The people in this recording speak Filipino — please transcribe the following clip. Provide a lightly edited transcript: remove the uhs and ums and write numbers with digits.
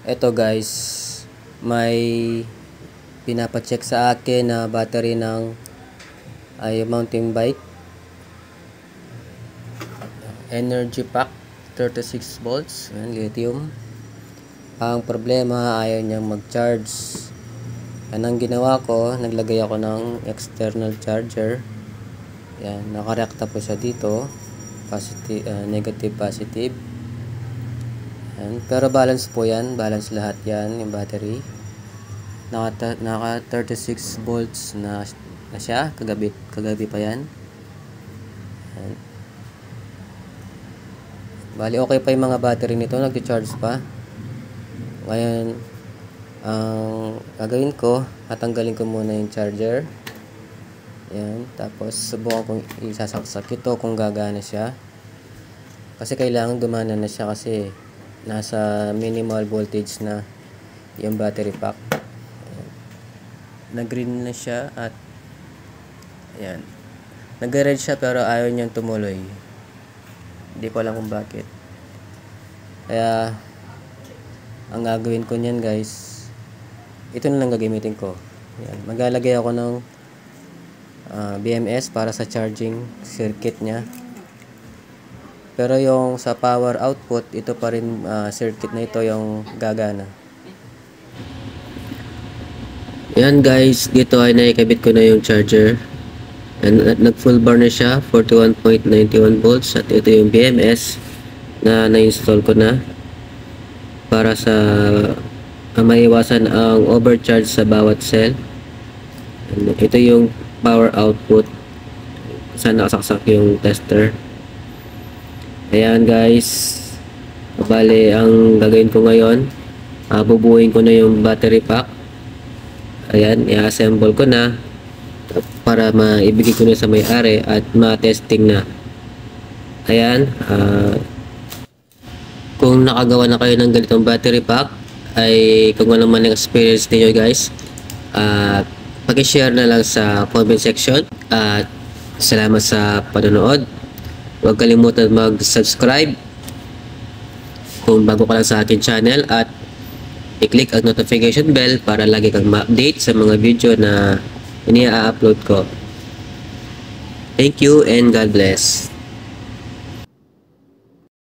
Eto guys, may pinapacheck sa akin na battery ng mountain bike. Energy pack 36 volts, yan, lithium. Ang problema, ayaw niyang mag-charge. Yan ang ginawa ko, naglagay ako ng external charger. Yan, nakarekta po siya dito. Positive, negative, positive. Yan. Pero balance po yan, balance lahat yan, yung battery. Naka 36 volts na siya, kagabi pa yan. Yan. Bali okay pa yung mga battery nito, nag-charge pa. Ngayon, ang gagawin ko, tatanggalin ko muna yung charger. Yan, tapos subukan kong isasaksak ito kung gagana siya. Kasi kailangan gumana na siya kasi nasa minimal voltage na yung battery pack. Nag-green na siya at ayan. Nag-red siya pero ayaw niyang tumuloy. Hindi ko alam kung bakit. Kaya ang gagawin ko niyan guys, ito na lang gagamitin ko. Ayan. Maglalagay ako ng BMS para sa charging circuit niya. Pero yung sa power output, ito pa rin circuit na ito yung gagana. Yan guys, dito ay naikabit ko na yung charger. And nag full bar na siya, 41.91 volts. At ito yung BMS na na-install ko na para sa maiwasan ang overcharge sa bawat cell. And ito yung power output. Saan nakasaksak yung tester. Ayan guys, bali ang gagawin ko ngayon, bubuuin ko na yung battery pack. Ayan, i-assemble ko na para maibigay ko na sa may-ari at ma-testing na. Ayan, kung nakagawa na kayo ng ganitong battery pack, ay kung ano man ang experience niyo guys, pag-share na lang sa comment section. At salamat sa panonood. Huwag kalimutan mag-subscribe kung bago ka lang sa akin channel at i-click ang notification bell para lagi kang ma-update sa mga video na ini-upload ko. Thank you and God bless.